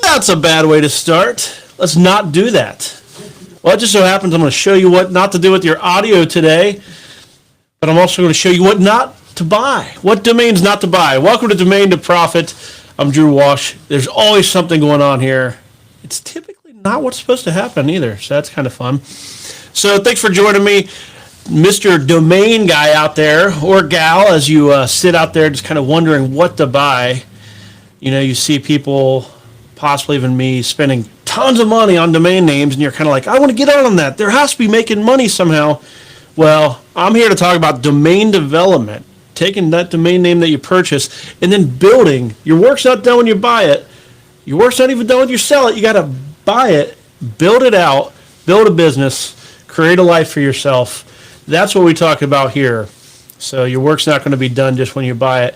That's a bad way to start. Let's not do that. Well, it just so happens I'm going to show you what not to do with your audio today, but I'm also going to show you what not to buy, what domains not to buy. Welcome to Domain to Profit. I'm Drew Walsh. There's always something going on here. It's typically not what's supposed to happen either, so that's kind of fun. So thanks for joining me, Mr. Domain guy out there, or gal, as you sit out there just kind of wondering what to buy. You know, you see people, possibly even me, spending tons of money on domain names, and you're kind of like, I want to get on that. There has to be making money somehow. Well, I'm here to talk about domain development, taking that domain name that you purchase and then building. Your work's not done when you buy it. Your work's not even done when you sell it. You got to buy it, build it out, build a business, create a life for yourself. That's what we talk about here. So your work's not going to be done just when you buy it.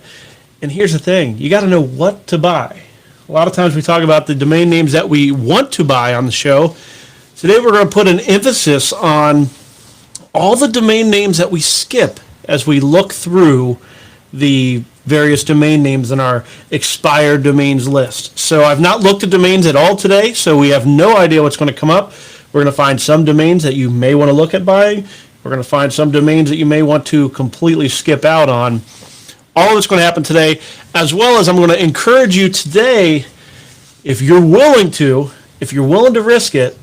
And here's the thing. You got to know what to buy. A lot of times we talk about the domain names that we want to buy on the show. Today we're going to put an emphasis on all the domain names that we skip as we look through the various domain names in our expired domains list. So I've not looked at domains at all today, so we have no idea what's going to come up. We're going to find some domains that you may want to look at buying. We're going to find some domains that you may want to completely skip out on. All of it's going to happen today, as well as I'm going to encourage you today, if you're willing to risk it,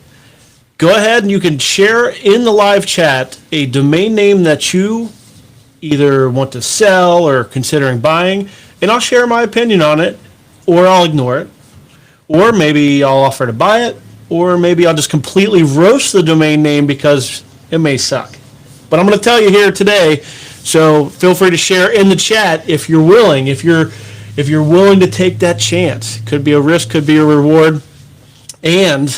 go ahead and you can share in the live chat a domain name that you either want to sell or considering buying, and I'll share my opinion on it, or I'll ignore it, or maybe I'll offer to buy it, or maybe I'll just completely roast the domain name because it may suck. But I'm going to tell you here today, so feel free to share in the chat if you're willing, if you're willing to take that chance. Could be a risk, could be a reward. And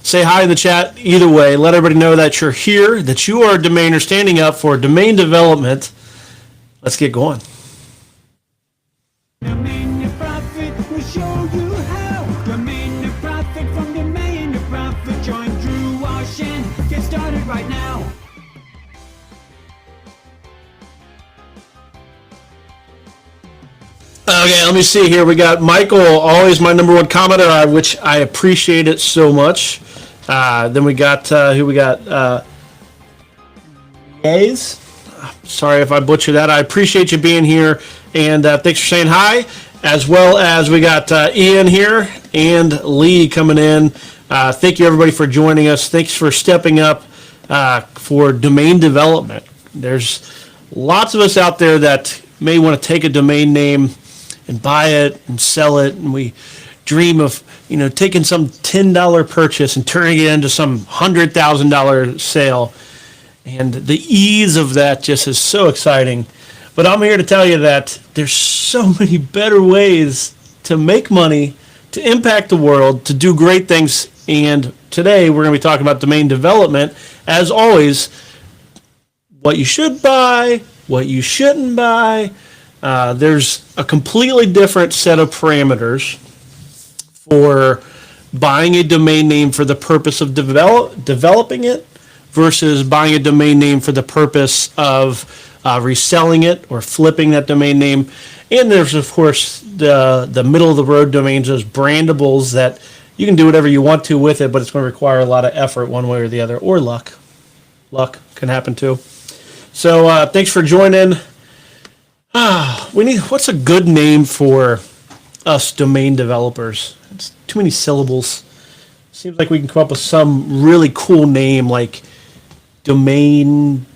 say hi in the chat either way. Let everybody know that you're here, that you are a domainer standing up for domain development. Let's get going. Domain to Profit will show you how. Domain to Profit, from Domain to Profit. Join Drew Walsh and get started right now. Okay, let me see here. We got Michael, always my number one commenter, which I appreciate it so much. Then we got, who we got? Yays. Sorry if I butchered that. I appreciate you being here, and thanks for saying hi. As well as we got Ian here and Lee coming in. Thank you, everybody, for joining us. Thanks for stepping up for domain development. There's lots of us out there that may want to take a domain name and buy it and sell it, and we dream of, taking some $10 purchase and turning it into some $100,000 sale. And the ease of that just is so exciting. But I'm here to tell you that there's so many better ways to make money, to impact the world, to do great things. And today we're going to be talking about domain development. As always, what you should buy, what you shouldn't buy. There's a completely different set of parameters for buying a domain name for the purpose of developing it versus buying a domain name for the purpose of reselling it or flipping that domain name. And there's, of course, the middle-of-the-road domains, those brandables that you can do whatever you want to with it, but it's going to require a lot of effort one way or the other, or luck. Luck can happen too. So thanks for joining. What's a good name for us domain developers? It's too many syllables. Seems like we can come up with some really cool name like domain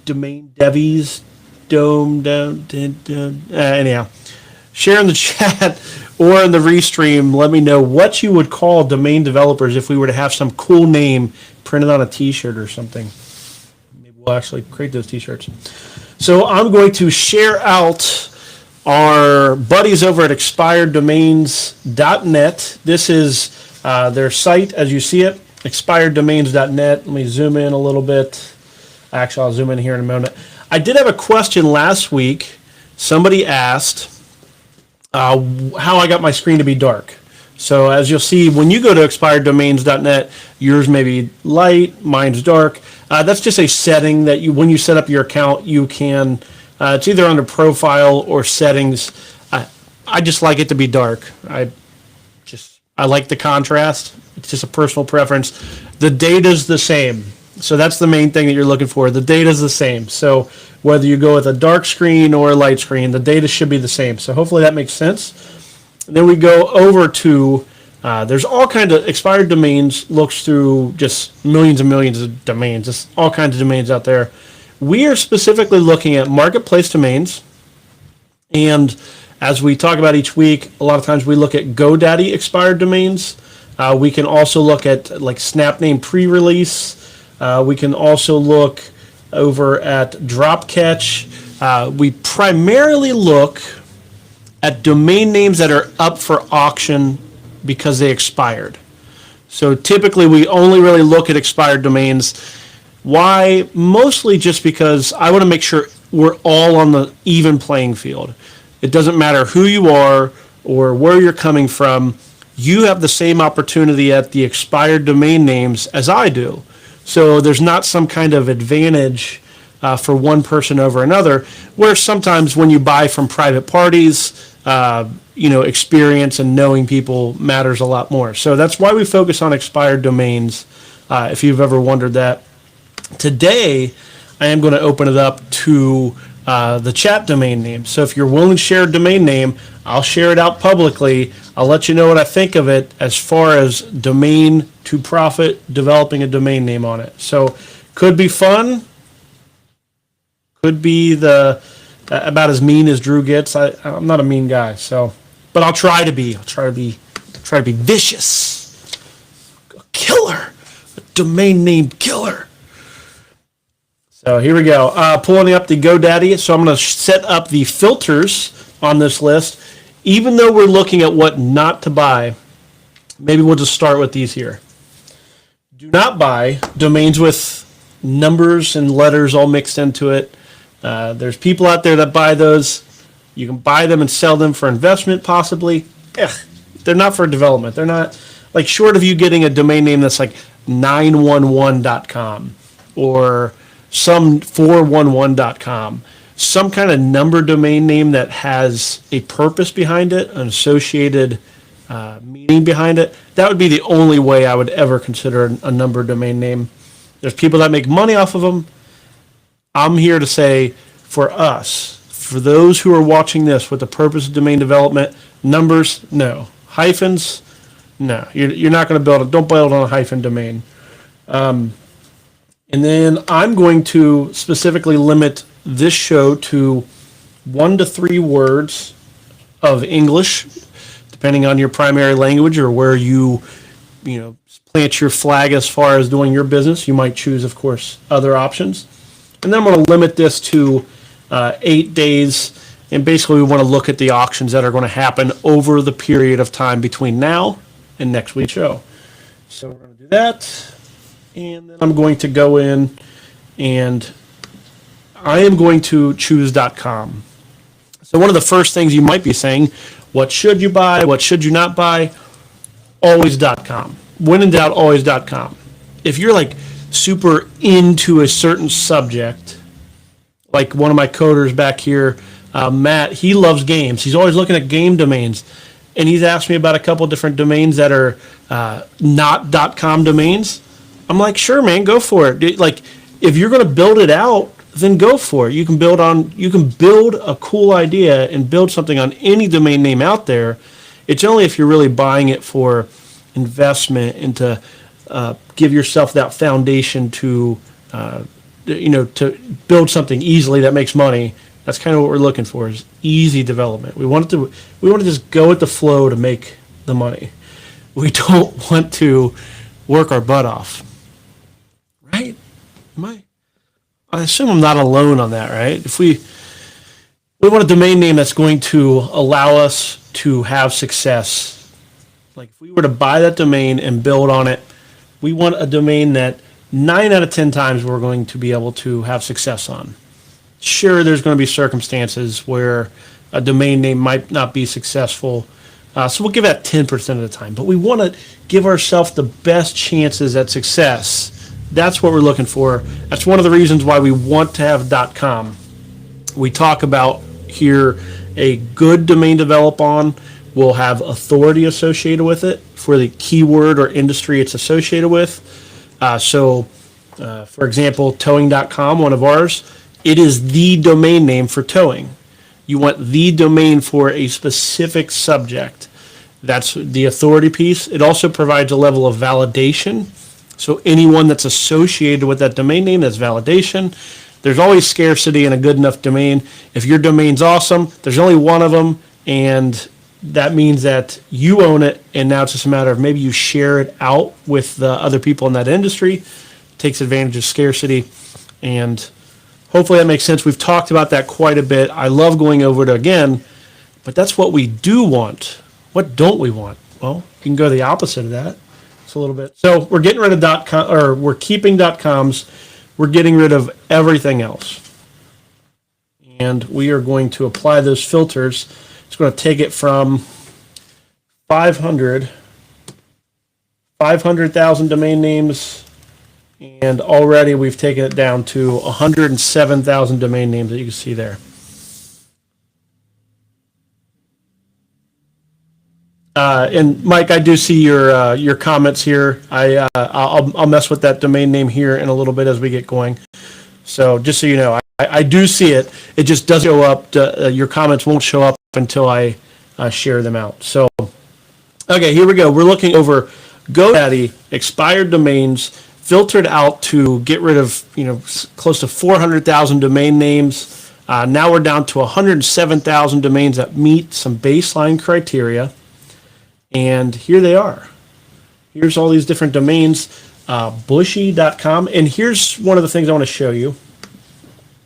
devies, anyhow. Share in the chat or in the restream. Let me know what you would call domain developers if we were to have some cool name printed on a t-shirt or something. Maybe we'll actually create those t-shirts. So I'm going to share out our buddies over at expireddomains.net. This is their site as you see it, expireddomains.net. Let me zoom in a little bit. Actually, I'll zoom in here in a moment. I did have a question last week. Somebody asked how I got my screen to be dark. So as you'll see, when you go to expireddomains.net, yours may be light, mine's dark. That's just a setting that when you set up your account, you can, it's either under profile or settings. I just like it to be dark. I like the contrast. It's just a personal preference. The data's the same. So that's the main thing that you're looking for. The data's the same. So whether you go with a dark screen or a light screen, the data should be the same. So hopefully that makes sense. And then we go over to, there's all kinds of expired domains, looks through just millions and millions of domains, just all kinds of domains out there. We are specifically looking at marketplace domains. And as we talk about each week, a lot of times we look at GoDaddy expired domains. We can also look at like Snapname pre-release. We can also look over at Dropcatch. We primarily look at domain names that are up for auction because they expired. So typically we only really look at expired domains. Why? Mostly just because I want to make sure we're all on the even playing field. It doesn't matter who you are or where you're coming from. You have the same opportunity at the expired domain names as I do. So there's not some kind of advantage for one person over another, where sometimes when you buy from private parties, experience and knowing people matters a lot more. So that's why we focus on expired domains, if you've ever wondered that. Today, I am going to open it up to the chat domain name. So if you're willing to share a domain name, I'll share it out publicly. I'll let you know what I think of it as far as domain to profit, developing a domain name on it. So could be fun. Could be about as mean as Drew gets. I'm not a mean guy, but I'll try to be. I'll try to be vicious. A killer. A domain name killer. So here we go. Pulling up the GoDaddy. So I'm going to set up the filters on this list. Even though we're looking at what not to buy, maybe we'll just start with these here. Do not buy domains with numbers and letters all mixed into it. There's people out there that buy those. You can buy them and sell them for investment, possibly. They're not for development. They're not, like, short of you getting a domain name that's like 911.com or some 411.com, some kind of number domain name that has a purpose behind it, an associated meaning behind it. That would be the only way I would ever consider a number domain name. There's people that make money off of them. I'm here to say, for us, for those who are watching this with the purpose of domain development, numbers, no. Hyphens, no. You're not going to build it. Don't build on a hyphen domain. And then I'm going to specifically limit this show to 1 to 3 words of English, depending on your primary language or where you plant your flag as far as doing your business. You might choose, of course, other options. And then I'm going to limit this to 8 days. And basically, we want to look at the auctions that are going to happen over the period of time between now and next week's show. So we're going to do that. And then I'm going to go in and I am going to choose .com. So one of the first things you might be saying, what should you buy? What should you not buy? Always .com. When in doubt, always .com. If you're like super into a certain subject, like one of my coders back here, Matt, he loves games. He's always looking at game domains. And he's asked me about a couple different domains that are not .com domains. I'm like, sure, man, go for it. Like, if you're going to build it out, then go for it. You can build a cool idea and build something on any domain name out there. It's only if you're really buying it for investment and to give yourself that foundation to build something easily that makes money. That's kind of what we're looking for, is easy development. We want to just go with the flow to make the money. We don't want to work our butt off. Right? I assume I'm not alone on that, right? If we want a domain name that's going to allow us to have success. Like if we were to buy that domain and build on it, we want a domain that 9 out of 10 times we're going to be able to have success on. Sure, there's going to be circumstances where a domain name might not be successful. So we'll give that 10% of the time. But we want to give ourselves the best chances at success. That's what we're looking for. That's one of the reasons why we want to have .com. We talk about here a good domain develop on will have authority associated with it for the keyword or industry it's associated with. For example, towing.com, one of ours, it is the domain name for towing. You want the domain for a specific subject. That's the authority piece. It also provides a level of validation. So anyone that's associated with that domain name, that's validation. There's always scarcity in a good enough domain. If your domain's awesome, there's only one of them, and that means that you own it, and now it's just a matter of maybe you share it out with the other people in that industry. Takes advantage of scarcity, and hopefully that makes sense. We've talked about that quite a bit. I love going over it again, but that's what we do want. What don't we want? Well, you can go the opposite of that. It's a little bit. So we're getting rid of .com, or we're keeping .coms. We're getting rid of everything else. And we are going to apply those filters. It's going to take it from 500,000 domain names, and already we've taken it down to 107,000 domain names that you can see there. And Mike, I do see your comments here. I'll mess with that domain name here in a little bit as we get going. So just so you know, I do see it. It just doesn't show up. Your comments won't show up until I share them out. So, okay, here we go. We're looking over GoDaddy expired domains, filtered out to get rid of close to 400,000 domain names. Now we're down to 107,000 domains that meet some baseline criteria. And here they are. Here's all these different domains, bushy.com. And here's one of the things I want to show you,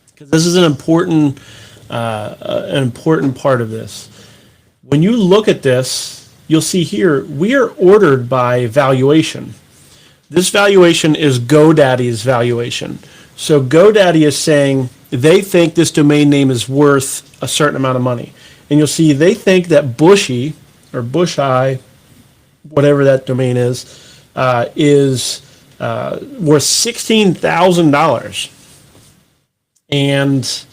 because this is an important part of this. When you look at this, you'll see here, we are ordered by valuation. This valuation is GoDaddy's valuation. So GoDaddy is saying they think this domain name is worth a certain amount of money. And you'll see they think that Bushy, or Busheye, whatever that domain is worth $16,000. And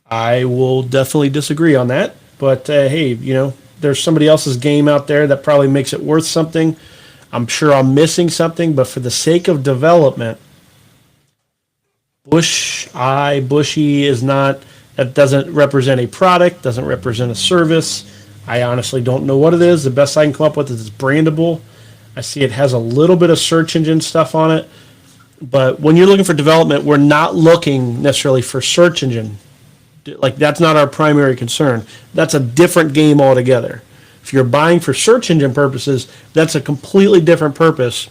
I will definitely disagree on that. But hey, there's somebody else's game out there that probably makes it worth something. I'm sure I'm missing something, but for the sake of development, Bushy is not, that doesn't represent a product, doesn't represent a service. I honestly don't know what it is. The best I can come up with is it's brandable. I see it has a little bit of search engine stuff on it. But when you're looking for development, we're not looking necessarily for search engine. Like, that's not our primary concern. That's a different game altogether. If you're buying for search engine purposes, that's a completely different purpose.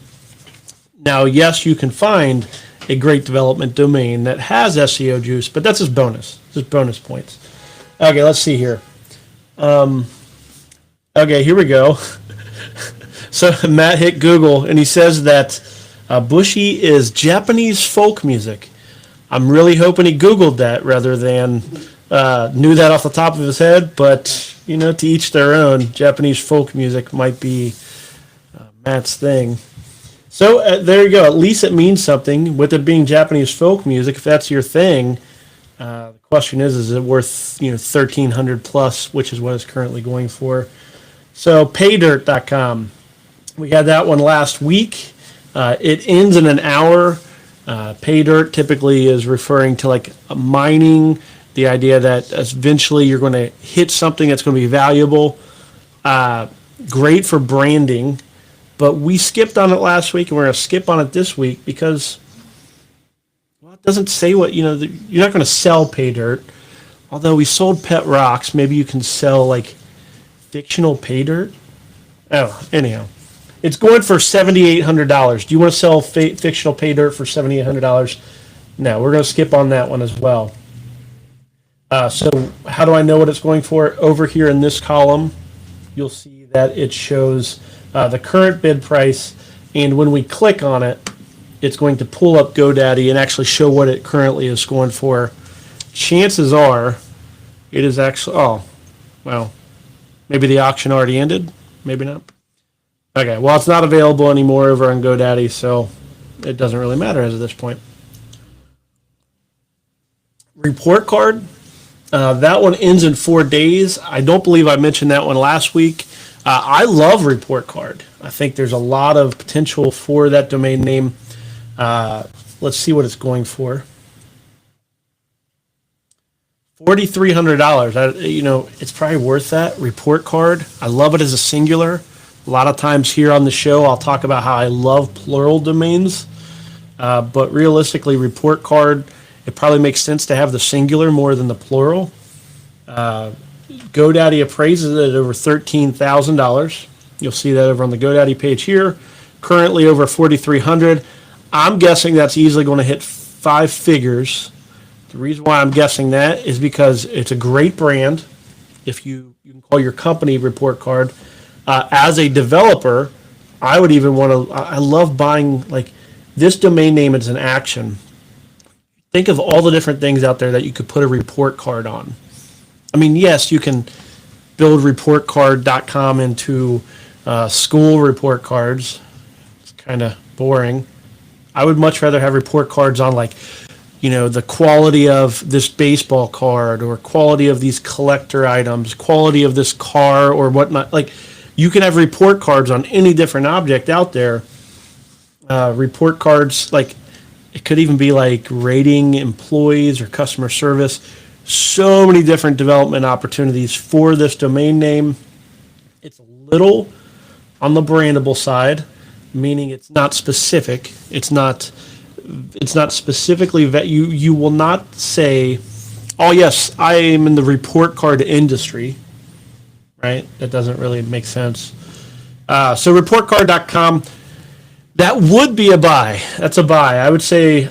Now, yes, you can find a great development domain that has SEO juice, but that's just bonus points. Okay, let's see here. Okay, here we go. So Matt hit Google, and he says that Bushy is Japanese folk music. I'm really hoping he Googled that rather than knew that off the top of his head, but, to each their own. Japanese folk music might be Matt's thing. So there you go. At least it means something. With it being Japanese folk music, if that's your thing, the question is it worth $1,300 plus, which is what it's currently going for. So paydirt.com. We had that one last week. It ends in an hour. Paydirt typically is referring to like mining, the idea that eventually you're going to hit something that's going to be valuable. Great for branding, but we skipped on it last week, and we're going to skip on it this week because, well, it doesn't say what, you're not going to sell Paydirt. Although we sold Pet Rocks, maybe you can sell like fictional Paydirt. Oh, anyhow. It's going for $7,800. Do you want to sell fictional Paydirt for $7,800? No, we're going to skip on that one as well. So how do I know what it's going for? Over here in this column, you'll see that it shows the current bid price, and when we click on it, it's going to pull up GoDaddy and actually show what it currently is going for. Chances are it is actually, oh, well, maybe the auction already ended, maybe not. Okay, well, it's not available anymore over on GoDaddy, so it doesn't really matter as of this point. Report card. That one ends in 4 days. I don't believe I mentioned that one last week. I love Report Card. I think there's a lot of potential for that domain name. Let's see what it's going for. $4,300. It's probably worth that. Report Card. I love it as a singular. A lot of times here on the show, I'll talk about how I love plural domains. But realistically, Report Card, it probably makes sense to have the singular more than the plural. GoDaddy appraises it at over $13,000. You'll see that over on the GoDaddy page here. Currently over $4,300. I'm guessing that's easily going to hit 5 figures. The reason why I'm guessing that is because it's a great brand. If you can call your company Report Card. As a developer, I would even want to. I love buying this domain name as an action. Think of all the different things out there that you could put a report card on. I mean, yes, you can build reportcard.com into school report cards. It's kind of boring. I would much rather have report cards on the quality of this baseball card or quality of these collector items, quality of this car or whatnot. You can have report cards on any different object out there. Report cards, it could even be rating employees or customer service. So many different development opportunities for this domain name. It's a little on the brandable side, meaning it's not specific. It's not specifically that you will not say, oh yes, I am in the report card industry, right? That doesn't really make sense. So reportcard.com, that would be a buy. That's a buy. I would say,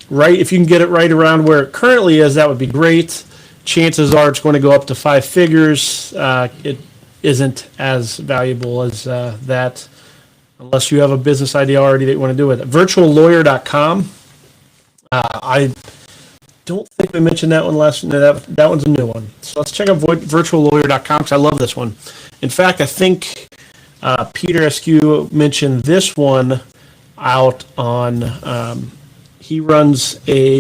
right, if you can get it right around where it currently is, that would be great. Chances are it's going to go up to 5 figures. It isn't as valuable as that, unless you have a business idea already that you want to do with it. Virtuallawyer.com. I don't think we mentioned that one last. No, that one's a new one. So let's check out virtuallawyer.com because I love this one. In fact, I think Peter Askew mentioned this one out on. He runs a.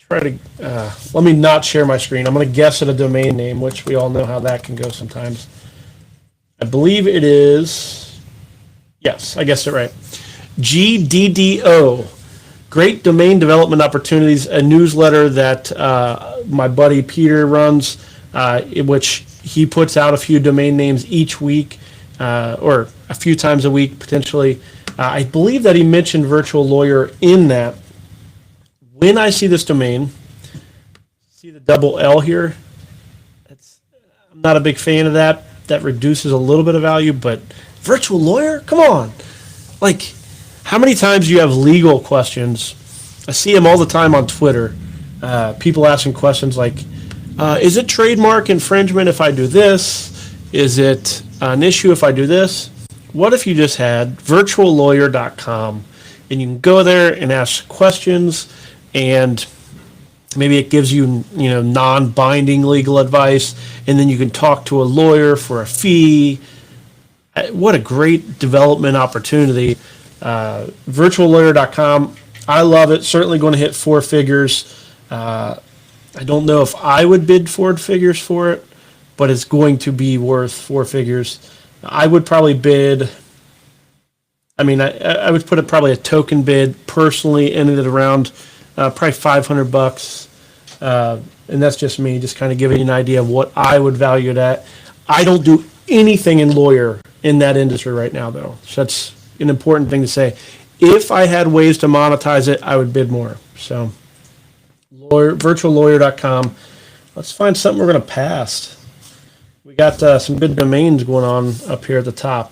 Let me not share my screen. I'm going to guess at a domain name, which we all know how that can go sometimes. I believe it is. Yes, I guessed it right. GDDO. Great Domain Development Opportunities, a newsletter that my buddy Peter runs, in which he puts out a few domain names each week, or a few times a week potentially. I believe that he mentioned Virtual Lawyer in that. When I see this domain, see the double L here? I'm not a big fan of that. That reduces a little bit of value, but Virtual Lawyer? Come on. How many times do you have legal questions? I see them all the time on Twitter. People asking questions like, is it trademark infringement if I do this? Is it an issue if I do this? What if you just had virtuallawyer.com and you can go there and ask questions, and maybe it gives you, non-binding legal advice, and then you can talk to a lawyer for a fee. What a great development opportunity. Virtuallawyer.com. I love it. Certainly going to hit 4 figures. I don't know if I would bid 4 figures for it, but it's going to be worth 4 figures. I would probably bid. I would put probably a token bid personally in it around probably $500. And that's just me, just kind of giving you an idea of what I would value it at. I don't do anything in lawyer in that industry right now, though. So that's an important thing to say. If I had ways to monetize it, I would bid more. So, virtuallawyer.com. Let's find something we're going to pass. We got some good domains going on up here at the top.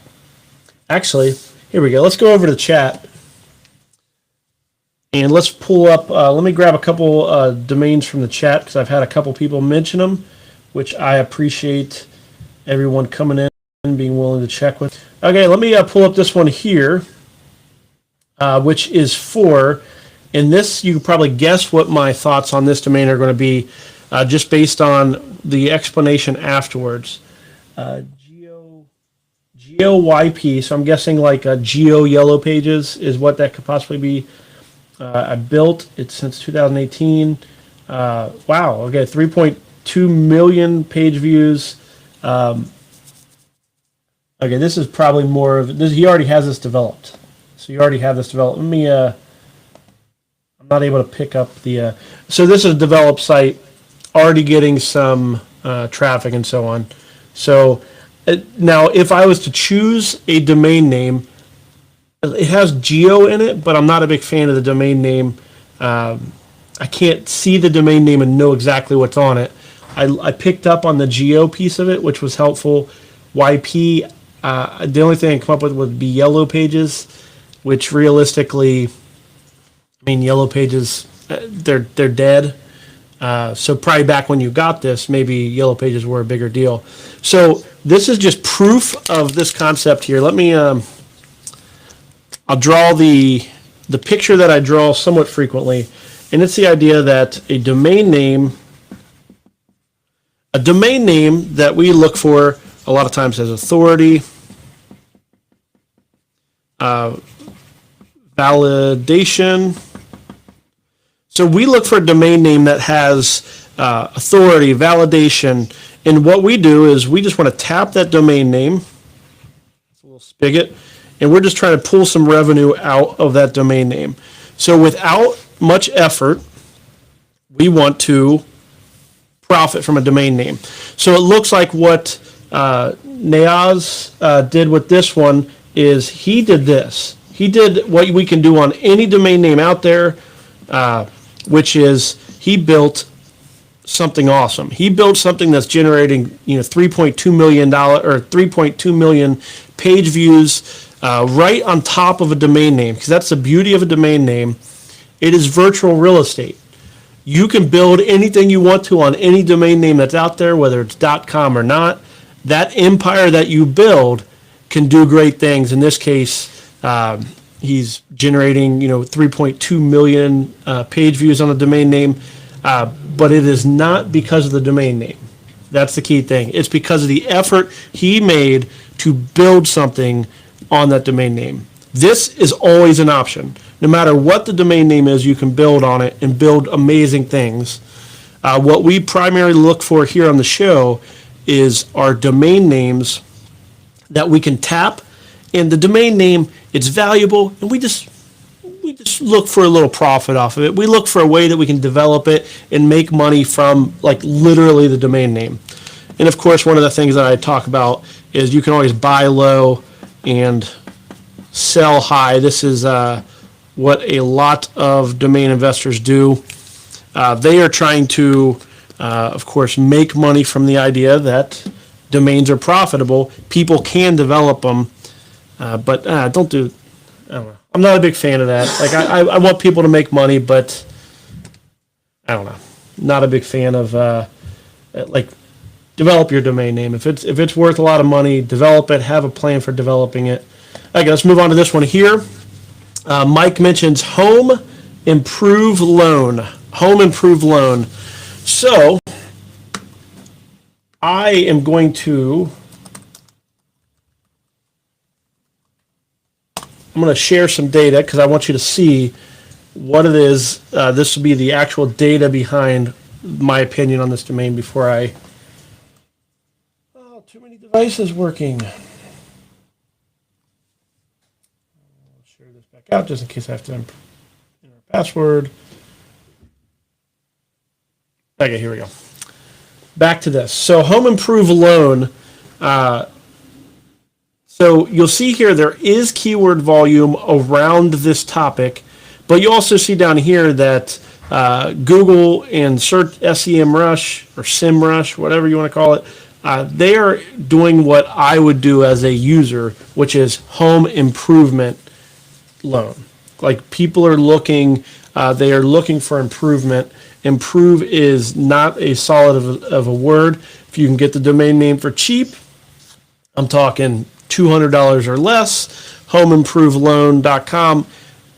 Actually, here we go. Let's go over to chat. And let's pull up, let me grab a couple domains from the chat because I've had a couple people mention them, which I appreciate everyone coming in and being willing to check with. Okay, let me pull up this one here, which is and this, you can probably guess what my thoughts on this domain are going to be just based on the explanation afterwards. GeoYP, so I'm guessing Geo Yellow Pages is what that could possibly be. I built it since 2018. Wow. Okay. 3.2 million page views. Okay. This is probably more of this. He already has this developed. So you already have this developed. Let me, I'm not able to pick up the, so this is a developed site already getting some traffic and so on. So now if I was to choose a domain name, it has geo in it, but I'm not a big fan of the domain name. I can't see the domain name and know exactly what's on it. I picked up on the geo piece of it, which was helpful. YP, the only thing I come up with would be Yellow Pages, which realistically, I mean, Yellow Pages, they're dead. So probably back when you got this, maybe Yellow Pages were a bigger deal. So this is just proof of this concept here. Let me, I'll draw the picture that I draw somewhat frequently, and it's the idea that a domain name that we look for a lot of times has authority, validation. So we look for a domain name that has authority, validation, and what we do is we just want to tap that domain name, it's a little spigot, and we're just trying to pull some revenue out of that domain name. So without much effort, we want to profit from a domain name. So it looks like what Nayaz did with this one is he did this. He did what we can do on any domain name out there, which is he built something awesome. He built something that's generating, $3.2 million or 3.2 million page views right on top of a domain name, because that's the beauty of a domain name. It is virtual real estate. You can build anything you want to on any domain name that's out there, whether it's .com or not. That empire that you build can do great things. In this case, he's generating 3.2 million page views on a domain name, but it is not because of the domain name. That's the key thing. It's because of the effort he made to build something on that domain name. This is always an option. No matter what the domain name is, you can build on it and build amazing things. What we primarily look for here on the show is our domain names that we can tap, and the domain name, it's valuable, and we just look for a little profit off of it. We look for a way that we can develop it and make money from literally the domain name. And of course, one of the things that I talk about is you can always buy low and sell high. This is what a lot of domain investors do. They are trying to, of course, make money from the idea that domains are profitable. People can develop them, but don't do. I don't know. I'm not a big fan of that. I want people to make money, but I don't know. Not a big fan of develop your domain name. If it's worth a lot of money, develop it. Have a plan for developing it. Okay, let's move on to this one here. Mike mentions Home Improve Loan. Home Improve Loan. So I am going to. I'm going to share some data because I want you to see what it is. This will be the actual data behind my opinion on this domain before I. Oh, too many devices working. I'll share this back out just in case I have to enter a password. Okay, here we go. Back to this. So, Home Improve Loan. So you'll see here there is keyword volume around this topic, but you also see down here that Google and search SEMrush or SEMrush, whatever you want to call it, they are doing what I would do as a user, which is home improvement loan. Like people are looking, they are looking for improvement. Improve is not a solid of a word. If you can get the domain name for cheap, I'm talking $200 or less, homeimproveloan.com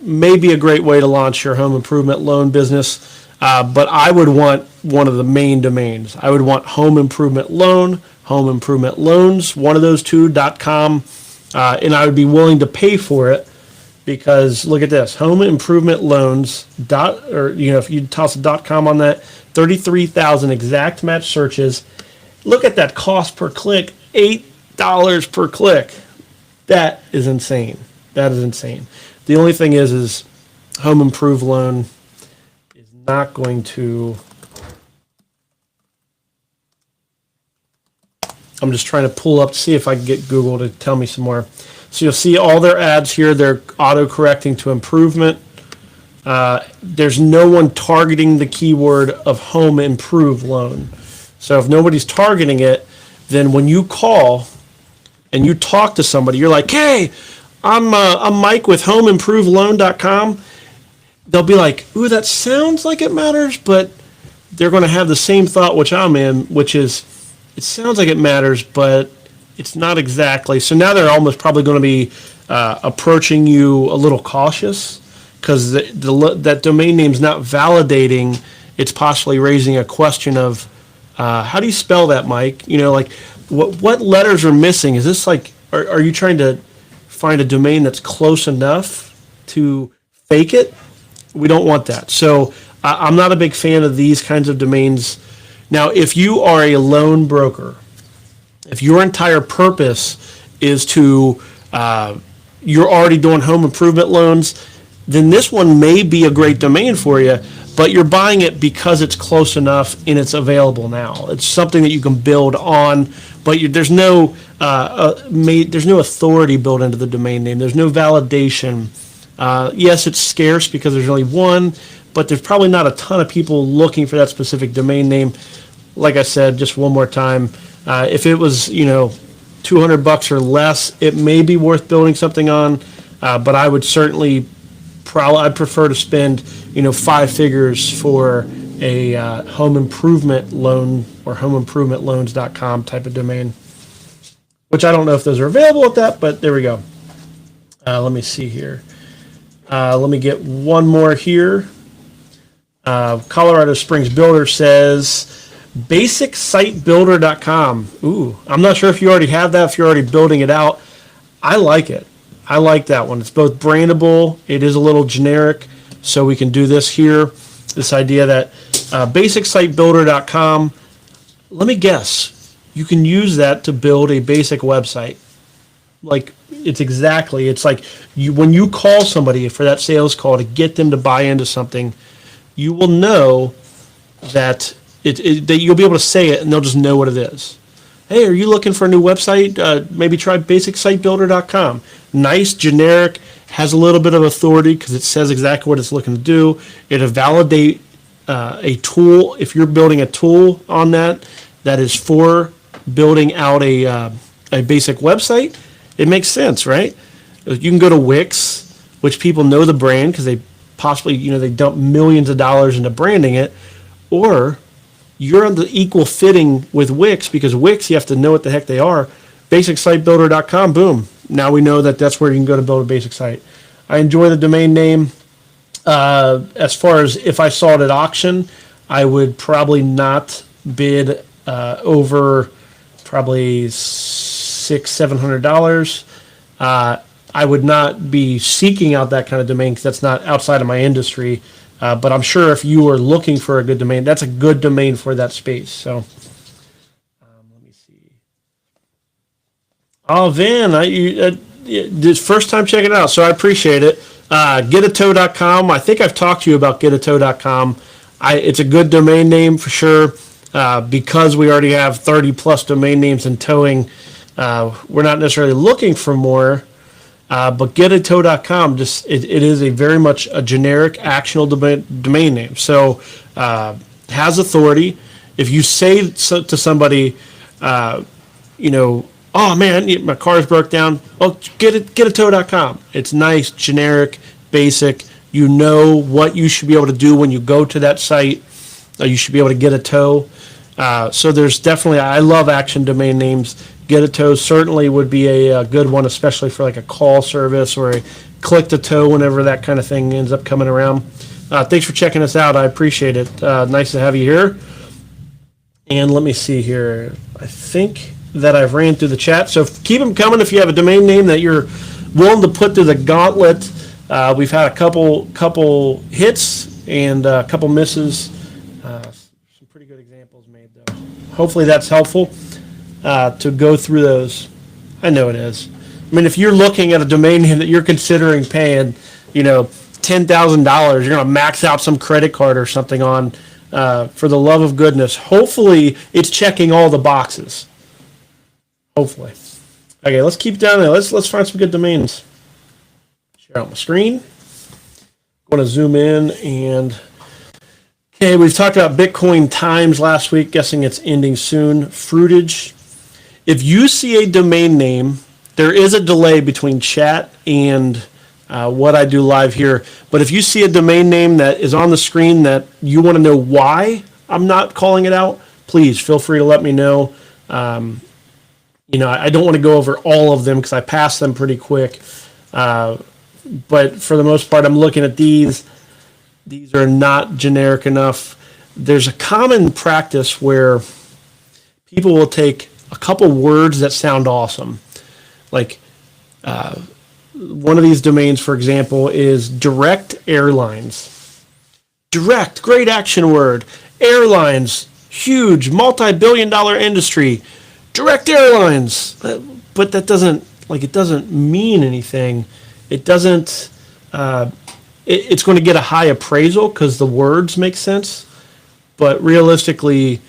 may be a great way to launch your home improvement loan business, but I would want one of the main domains. I would want Home Improvement Loan, Home Improvement Loans, one of those two, .com, and I would be willing to pay for it because look at this, home improvement loans if you toss a .com on that, 33,000 exact match searches. Look at that cost per click, $8 per click. That is insane. That is insane. The only thing is home improve loan is not going to. I'm just trying to pull up to see if I can get Google to tell me some more. So you'll see all their ads here. They're auto-correcting to improvement. There's no one targeting the keyword of home improve loan. So if nobody's targeting it, then when you call and you talk to somebody, you're like, hey, I'm Mike with homeimproveloan.com. They'll be like, ooh, that sounds like it matters, but they're going to have the same thought which I'm in, which is, it sounds like it matters, but it's not exactly. So now they're almost probably going to be approaching you a little cautious because that domain name's not validating. It's possibly raising a question of, how do you spell that, Mike? You know, like what letters are missing? Is this like, are you trying to find a domain that's close enough to fake it? We don't want that. So I'm not a big fan of these kinds of domains. Now, if you are a loan broker, if your entire purpose is to, you're already doing home improvement loans, then this one may be a great domain for you, but you're buying it because it's close enough and it's available now. It's something that you can build on, but there's no authority built into the domain name. There's no validation. Yes, it's scarce because there's only one, but there's probably not a ton of people looking for that specific domain name. Like I said, just one more time, if it was, $200 or less, it may be worth building something on, but I would certainly I'd prefer to spend, 5 figures for a home improvement loan or homeimprovementloans.com type of domain, which I don't know if those are available at that, but there we go. Let me see here. Let me get one more here. Colorado Springs Builder says basicsitebuilder.com. Ooh, I'm not sure if you already have that, if you're already building it out. I like it. I like that one. It's both brandable. It is a little generic, so we can do this here. This idea that basicsitebuilder.com, let me guess, you can use that to build a basic website. Like, it's like when you call somebody for that sales call to get them to buy into something, you will know that that you'll be able to say it and they'll just know what it is. Hey, are you looking for a new website? Maybe try basicsitebuilder.com. Nice, generic, has a little bit of authority because it says exactly what it's looking to do. It'll validate a tool. If you're building a tool on that is for building out a basic website, it makes sense, right? You can go to Wix, which people know the brand because they possibly, they dump millions of dollars into branding it, or you're on the equal fitting with Wix because Wix, you have to know what the heck they are. Basicsitebuilder.com, boom. Now we know that that's where you can go to build a basic site. I enjoy the domain name. As far as if I saw it at auction, I would probably not bid over probably $600-700. I would not be seeking out that kind of domain because that's not outside of my industry. But I'm sure if you are looking for a good domain, that's a good domain for that space. So let me see. Oh, Van, this first time checking it out, so I appreciate it. Getatow.com. I think I've talked to you about Getatow.com. It's a good domain name for sure. Because we already have 30 plus domain names in towing, we're not necessarily looking for more. But Getatow.com, it is a very much a generic actionable domain name. So has authority. If you say to somebody, oh man, my car's broke down. Oh, Getatow.com. It's nice, generic, basic. You know what you should be able to do when you go to that site. You should be able to get a tow. So there's definitely, I love action domain names. Get a tow certainly would be a good one, especially for like a call service or a click to tow whenever that kind of thing ends up coming around. Thanks for checking us out. I appreciate it. Nice to have you here. And let me see here. I think that I've ran through the chat. So keep them coming if you have a domain name that you're willing to put through the gauntlet We've had a couple hits and a couple misses. Some pretty good examples made, though. Hopefully that's helpful to go through those. I know it is. I mean, if you're looking at a domain name that you're considering paying, $10,000, you're going to max out some credit card or something on, for the love of goodness. Hopefully it's checking all the boxes. Hopefully. Okay, let's keep down there. Let's find some good domains. Share out my screen. I want to zoom in and okay, we've talked about Bitcoin Times last week, guessing it's ending soon. Fruitage. If you see a domain name, there is a delay between chat and what I do live here. But if you see a domain name that is on the screen that you want to know why I'm not calling it out, please feel free to let me know. I don't want to go over all of them because I pass them pretty quick. But for the most part, I'm looking at these. These are not generic enough. There's a common practice where people will take a couple words that sound awesome. Like one of these domains, for example, is Direct Airlines. Direct, great action word. Airlines, huge, multi-billion-dollar industry. Direct Airlines. But that doesn't mean anything. It doesn't, it's going to get a high appraisal because the words make sense. But realistically,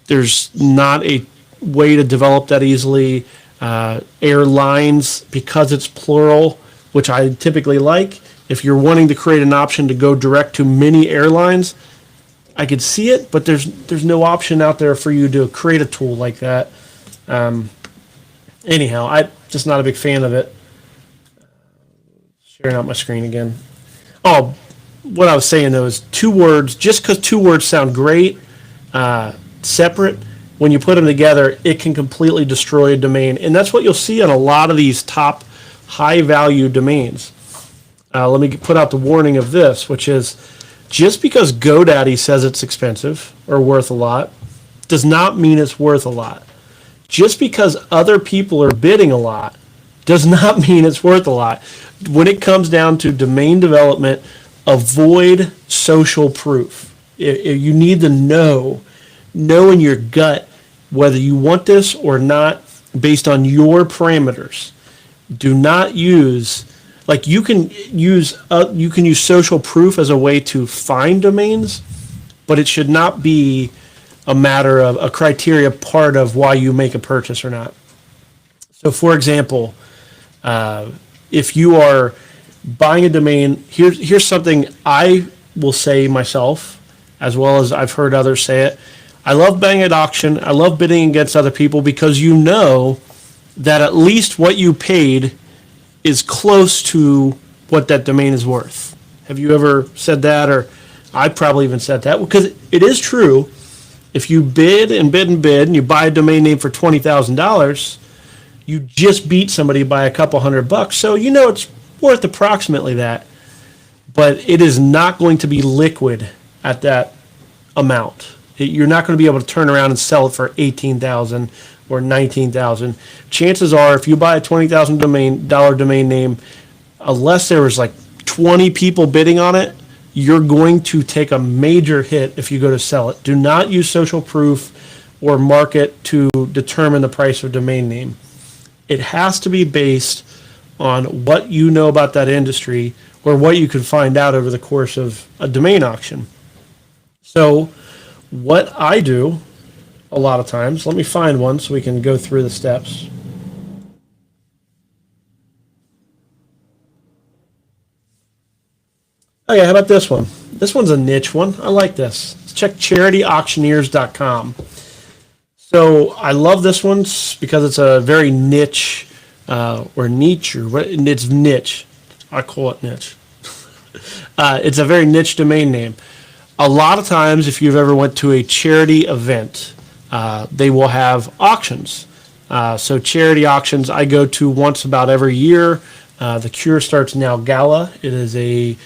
there's not a way to develop that easily. Airlines, because it's plural, which I typically like. If you're wanting to create an option to go direct to many airlines, I could see it, but there's no option out there for you to create a tool like that. Anyhow, I'm just not a big fan of it. Sharing out my screen again. Oh, what I was saying though is two words, just because two words sound great, separate, when you put them together, it can completely destroy a domain. And that's what you'll see on a lot of these top high-value domains. Let me put out the warning of this, which is just because GoDaddy says it's expensive or worth a lot does not mean it's worth a lot. Just because other people are bidding a lot does not mean it's worth a lot. When it comes down to domain development, avoid social proof. You need to know in your gut whether you want this or not based on your parameters. Do not use, like you can use social proof as a way to find domains, but it should not be a matter of a criteria part of why you make a purchase or not. So for example, if you are buying a domain, here's something I will say myself, as well as I've heard others say it. I love buying at auction. I love bidding against other people because you know that at least what you paid is close to what that domain is worth. Have you ever said that? Or I probably even said that because it is true. If you bid and bid and bid and you buy a domain name for $20,000, you just beat somebody by a couple $100. So you know it's worth approximately that, but it is not going to be liquid at that amount. You're not going to be able to turn around and sell it for $18,000 or $19,000. Chances are, if you buy a $20,000 domain name, unless there was like 20 people bidding on it, you're going to take a major hit if you go to sell it. Do not use social proof or market to determine the price of a domain name. It has to be based on what you know about that industry or what you can find out over the course of a domain auction. So what I do a lot of times, let me find one so we can go through the steps. Okay, how about this one? This one's a niche one. I like this. Let's check charityauctioneers.com. So I love this one because it's a very niche, or niche, or it's niche. I call it niche. It's a very niche domain name. A lot of times, if you've ever went to a charity event, they will have auctions. So charity auctions I go to once about every year. The Cure Starts Now Gala. It is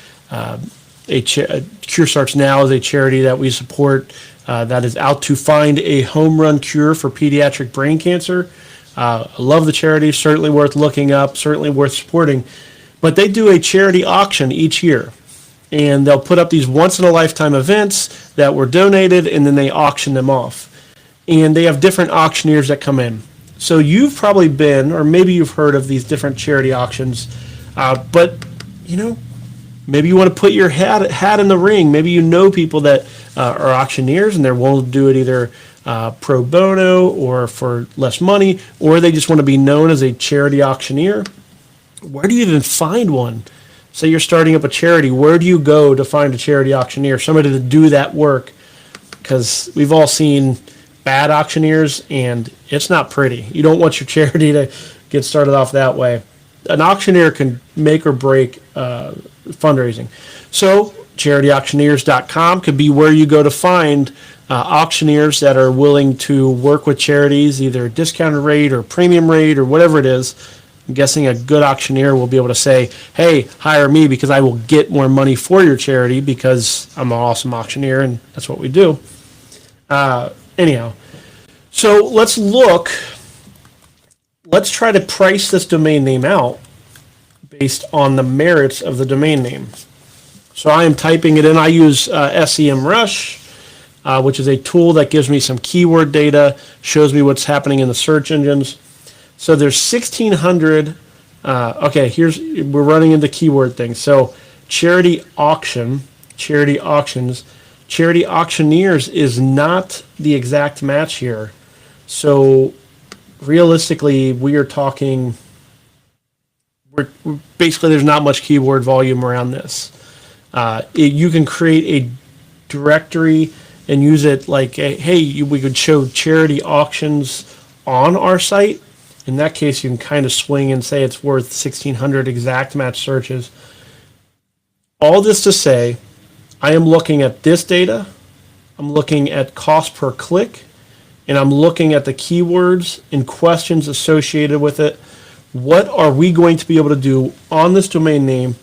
Cure Starts Now is a charity that we support that is out to find a home run cure for pediatric brain cancer. I love the charity. Certainly worth looking up. Certainly worth supporting. But they do a charity auction each year. And they'll put up these once-in-a-lifetime events that were donated, and then they auction them off. And they have different auctioneers that come in. So you've probably been, or maybe you've heard of these different charity auctions, but, maybe you want to put your hat in the ring. Maybe you know people that are auctioneers, and they're willing to do it either pro bono or for less money, or they just want to be known as a charity auctioneer. Where do you even find one? Say you're starting up a charity, where do you go to find a charity auctioneer, somebody to do that work? Because we've all seen bad auctioneers, and it's not pretty. You don't want your charity to get started off that way. An auctioneer can make or break fundraising. So charityauctioneers.com could be where you go to find auctioneers that are willing to work with charities, either a discounted rate or premium rate or whatever it is. I'm guessing a good auctioneer will be able to say, hey, hire me because I will get more money for your charity because I'm an awesome auctioneer, and that's what we do. Anyhow, so let's try to price this domain name out based on the merits of the domain name. So I am typing it in. I use SEMrush, which is a tool that gives me some keyword data, shows me what's happening in the search engines. So there's 1,600. We're running into keyword things. So charity auctions, charity auctioneers is not the exact match here. So realistically, we are talking, basically there's not much keyword volume around this. You can create a directory and use it like, we could show charity auctions on our site. In that case, you can kind of swing and say it's worth 1,600 exact match searches. All this to say, I am looking at this data, I'm looking at cost per click, and I'm looking at the keywords and questions associated with it. What are we going to be able to do on this domain name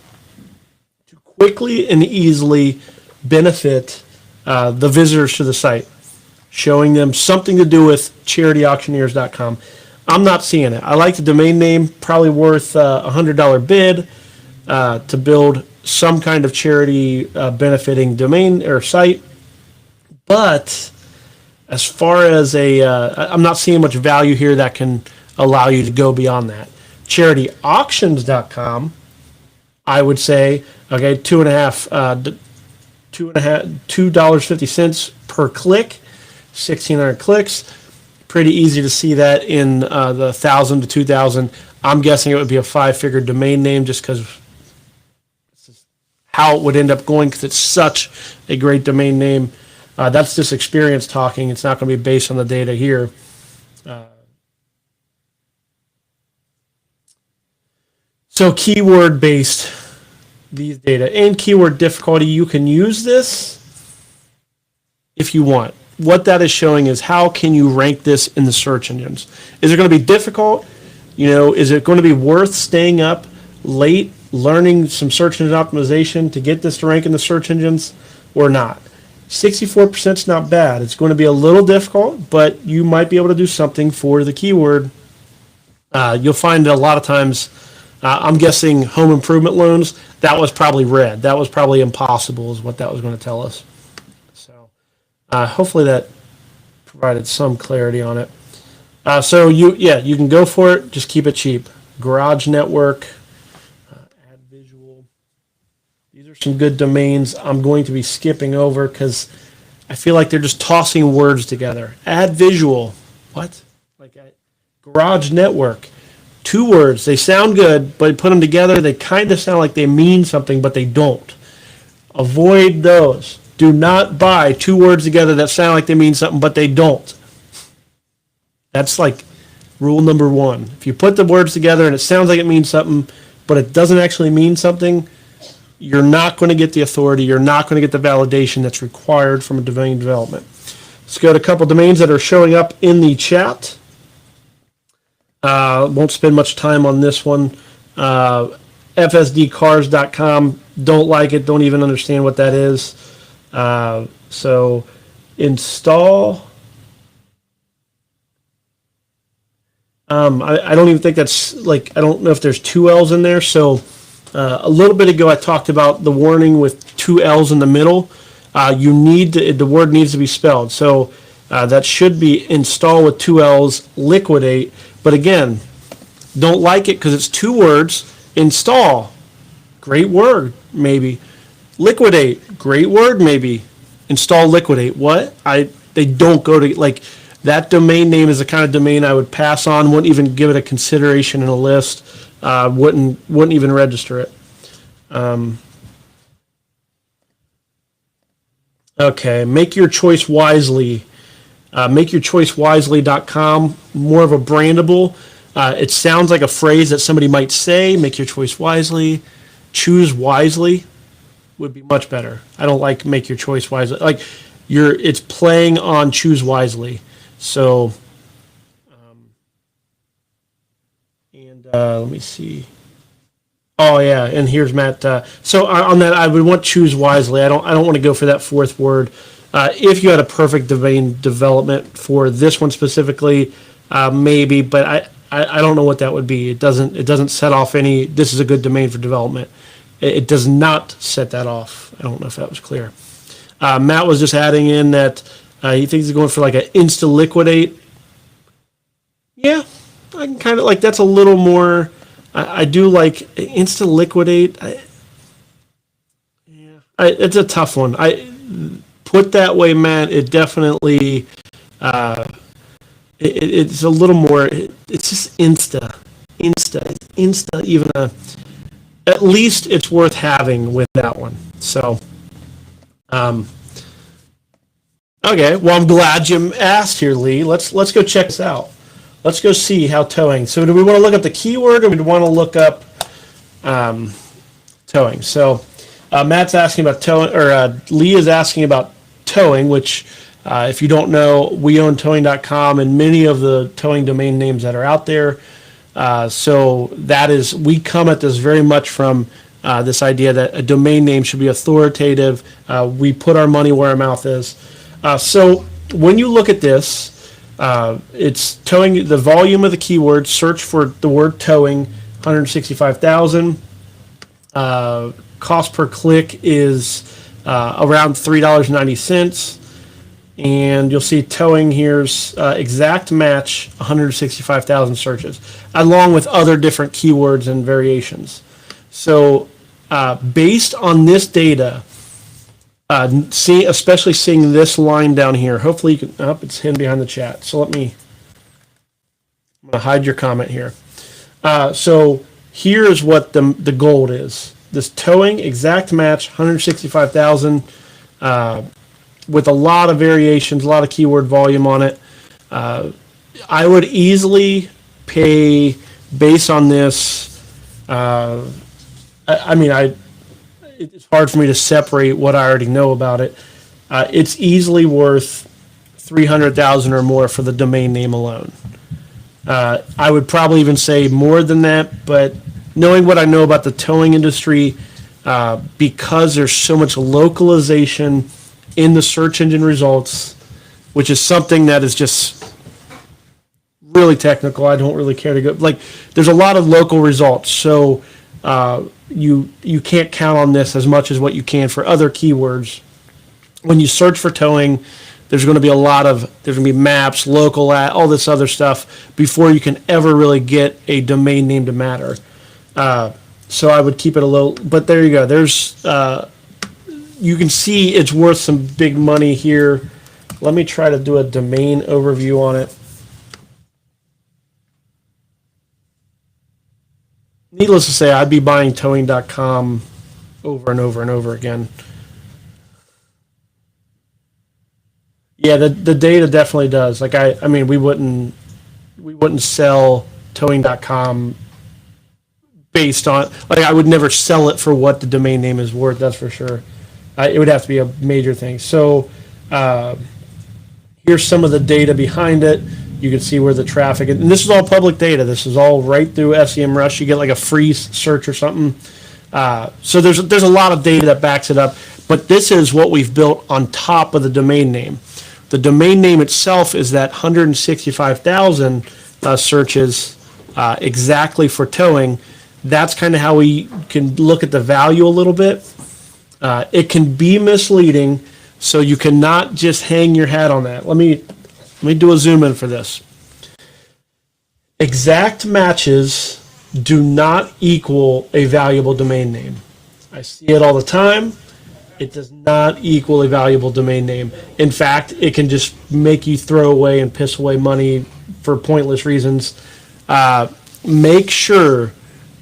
to quickly and easily benefit the visitors to the site, showing them something to do with charityauctioneers.com. I'm not seeing it. I like the domain name, probably worth a $100 bid to build some kind of charity benefiting domain or site. But as far as I'm not seeing much value here that can allow you to go beyond that. Charityauctions.com, I would say, okay, $2.50 per click, 1,600 clicks. Pretty easy to see that in the 1,000 to 2,000. I'm guessing it would be a 5-figure domain name just because this is how it would end up going because it's such a great domain name. That's just experience talking. It's not going to be based on the data here. So keyword based, these data and keyword difficulty, you can use this if you want. What that is showing is how can you rank this in the search engines? Is it going to be difficult? Is it going to be worth staying up late, learning some search engine optimization to get this to rank in the search engines or not? 64% is not bad. It's going to be a little difficult, but you might be able to do something for the keyword. You'll find that a lot of times, I'm guessing home improvement loans, that was probably red. That was probably impossible is what that was going to tell us. Hopefully that provided some clarity on it. So you can go for it. Just keep it cheap. Garage Network, Add Visual. These are some good domains. I'm going to be skipping over because I feel like they're just tossing words together. Add Visual. What? Garage Network. 2 words. They sound good, but put them together, they kind of sound like they mean something, but they don't. Avoid those. Do not buy 2 words together that sound like they mean something, but they don't. That's like rule number 1. If you put the words together and it sounds like it means something, but it doesn't actually mean something, you're not going to get the authority. You're not going to get the validation that's required from a domain development. Let's go to a couple domains that are showing up in the chat. Won't spend much time on this one. FSDcars.com. Don't like it. Don't even understand what that is. So install. I don't even think that's I don't know if there's 2 L's in there. So A little bit ago, I talked about the warning with two L's in the middle. The word needs to be spelled. So that should be install with two L's, liquidate. But again, don't like it because it's two words. Install, great word, maybe. Liquidate, great word, maybe. Install, liquidate. What? They don't go to, like, that domain name is the kind of domain I would pass on, wouldn't even give it a consideration in a list, wouldn't even register it. Okay, make your choice wisely. Makeyourchoicewisely.com, more of a brandable. It sounds like a phrase that somebody might say, make your choice wisely. Choose wisely would be much better. I don't like make your choice wisely. Like, it's playing on choose wisely. So, let me see. Oh yeah, and here's Matt. So on that, I would want choose wisely. I don't want to go for that fourth word. If you had a perfect domain development for this one specifically, maybe, but I don't know what that would be. It doesn't set off any. This is a good domain for development. It does not set that off. I don't know if that was clear. Matt was just adding in that he thinks he's going for like an insta liquidate. Yeah, I can kind of like that's a little more. I do like insta liquidate. It's a tough one. I put that way, Matt. It definitely. It's a little more. It's just insta. Even at least it's worth having with that one. So. Okay, well, I'm glad you asked here, Lee. Let's go check this out. Let's go see how towing. So do we want to look up the keyword or do we want to look up towing? So Matt's asking about towing, or Lee is asking about towing, which if you don't know, we own towing.com and many of the towing domain names that are out there. So that is, we come at this very much from this idea that a domain name should be authoritative. We put our money where our mouth is. So when you look at this, it's towing, the volume of the keyword, search for the word towing, 165,000. Cost per click is around $3.90. And you'll see towing here's exact match, 165,000 searches, along with other different keywords and variations. So based on this data, especially seeing this line down here, hopefully you can, it's hidden behind the chat. So I'm going to hide your comment here. So here's what the goal is. This towing, exact match, 165,000, with a lot of variations, a lot of keyword volume on it. I would easily pay, based on this, it's hard for me to separate what I already know about it. It's easily worth $300,000 or more for the domain name alone. I would probably even say more than that, but knowing what I know about the towing industry, because there's so much localization in the search engine results, which is something that is just really technical. I don't really care to go. Like, there's a lot of local results, so you can't count on this as much as what you can for other keywords. When you search for towing, there's going to be there's going to be maps, local, all this other stuff before you can ever really get a domain name to matter. So I would keep it a little, but there you go. There's, you can see it's worth some big money here. Let me try to do a domain overview on it. Needless to say, I'd be buying towing.com over and over and over again. Yeah, the data definitely does. Like I mean, we wouldn't sell towing.com based on, like, I would never sell it for what the domain name is worth. That's for sure. It would have to be a major thing. So here's some of the data behind it. You can see where the traffic, and this is all public data. This is all right through SEMrush. You get like a free search or something. So there's a lot of data that backs it up. But this is what we've built on top of the domain name. The domain name itself is that 165,000 searches exactly for towing. That's kind of how we can look at the value a little bit. It can be misleading, so you cannot just hang your hat on that. Let me do a zoom in for this. Exact matches do not equal a valuable domain name. I see it all the time. It does not equal a valuable domain name. In fact, it can just make you throw away and piss away money for pointless reasons. Make sure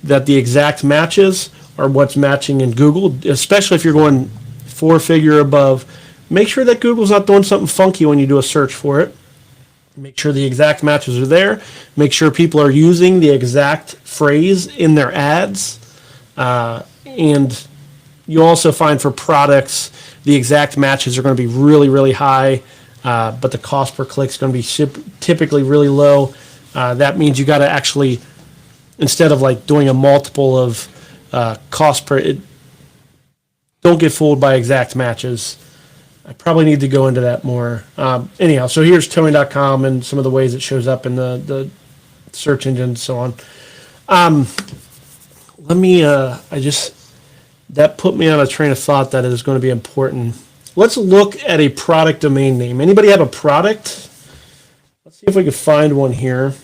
that the exact matches are what's matching in Google, especially if you're going 4-figure above. Make sure that Google's not doing something funky when you do a search for it. Make sure the exact matches are there. Make sure people are using the exact phrase in their ads. And you also find for products, the exact matches are going to be really, really high, but the cost per click is going to be typically really low. That means you got to actually, instead of like doing a multiple of cost per, don't get fooled by exact matches. I probably need to go into that more. Anyhow, so here's towing.com and some of the ways it shows up in the search engine and so on. That put me on a train of thought that is going to be important. Let's look at a product domain name. Anybody have a product? Let's see if we can find one here